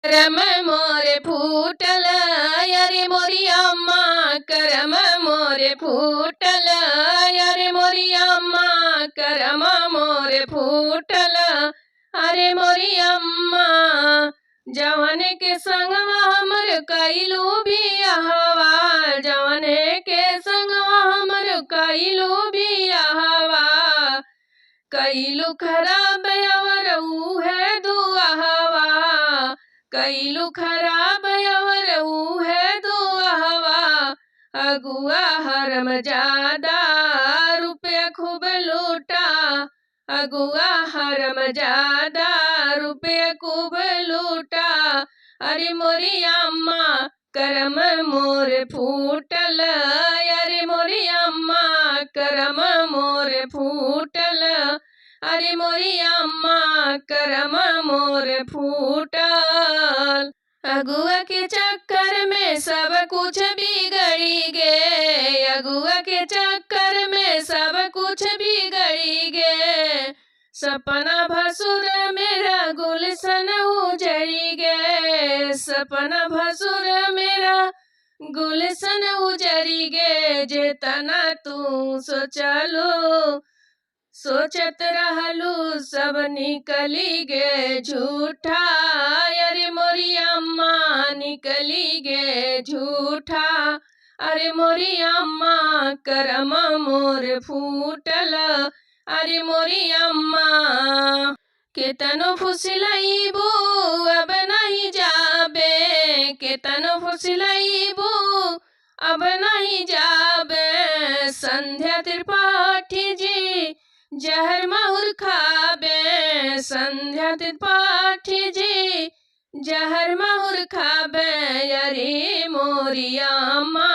करम मोरे फूटल अरे मोरी अम्मा, करम मोरे फूटल अरे मोरी अम्मा, करम मोरे फूटल अरे मोरी अम्मा। जवन के संगवा हमर कइलू बियाहवा, जवन के संगवा हमर कइलू बियाहवा, कइलू खराब अवर उहे दुआहवा, कइलू खराब अवर उहे दुआहवा। अगुआ हरम ज्यादा रुपया खूब लूटा, अगुआ हरम ज्यादा रुपया खूब लूटा। अरे मोरी अम्मा, करम मोर फूटल अरे मोरी अम्मा, करम मोर फूटल अरे मोरी अम्मा, करम मोर फूटल। अगुआ के चक्कर में सब कुछ बिगड़ी गे, अगुआ के चक्कर में सब कुछ बिगड़ी गे। सपना भसुर मेरा गुलशन उजड़ी गे, सपना भसुर मेरा गुलशन उजड़ी गे। जेतना तू सोचलो सोचत रहलू सब निकली गे झूठा, अरे मोरी अम्मा निकली गे झूठा। अरे मोरी अम्मा, करम मोर फूटल अरे मोरी अम्मा। केतनो फुसलैबू अब नहीं जाबे, केतनो फुसलैबू अब नहीं जाबे। संध्या त्रिपाठी जी जहर माहुर खाबे, संध्या त्रिपाठी जी जहर माहुर खाबे। अरे मोरी अम्मा,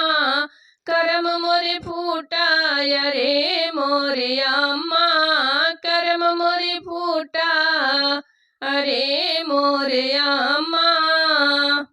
करम मोरे फूटा अरे मोरे अम्मा, करम मोरे फूटा अरे